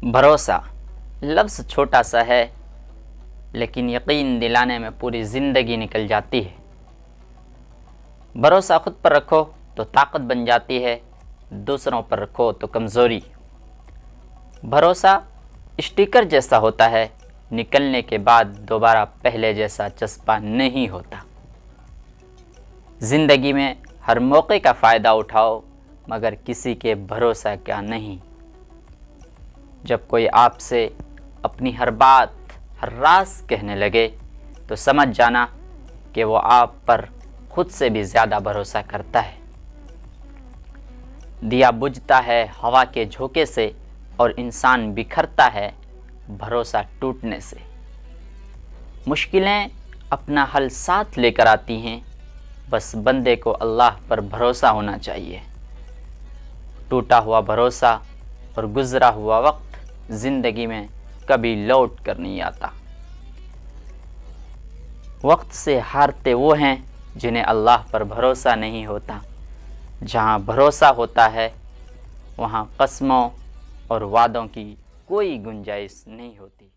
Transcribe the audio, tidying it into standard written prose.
بھروسہ لفظ چھوٹا سا ہے، لیکن یقین دلانے میں پوری زندگی نکل جاتی ہے۔ بھروسہ خود پر رکھو تو طاقت بن جاتی ہے، دوسروں پر رکھو تو کمزوری۔ بھروسہ اسٹیکر جیسا ہوتا ہے، نکلنے کے بعد دوبارہ پہلے جیسا چسپاں نہیں ہوتا۔ زندگی میں ہر موقع کا فائدہ اٹھاؤ، مگر کسی کے بھروسہ کا نہیں۔ جب کوئی آپ سے اپنی ہر بات، ہر راز کہنے لگے تو سمجھ جانا کہ وہ آپ پر خود سے بھی زیادہ بھروسہ کرتا ہے۔ دیا بجھتا ہے ہوا کے جھونکے سے، اور انسان بکھرتا ہے بھروسہ ٹوٹنے سے۔ مشکلیں اپنا حل ساتھ لے کر آتی ہیں، بس بندے کو اللہ پر بھروسہ ہونا چاہیے۔ ٹوٹا ہوا بھروسہ اور گزرا ہوا وقت زندگی میں کبھی لوٹ کر نہیں آتا۔ وقت سے ہارتے وہ ہیں جنہیں اللہ پر بھروسہ نہیں ہوتا۔ جہاں بھروسہ ہوتا ہے وہاں قسموں اور وعدوں کی کوئی گنجائش نہیں ہوتی۔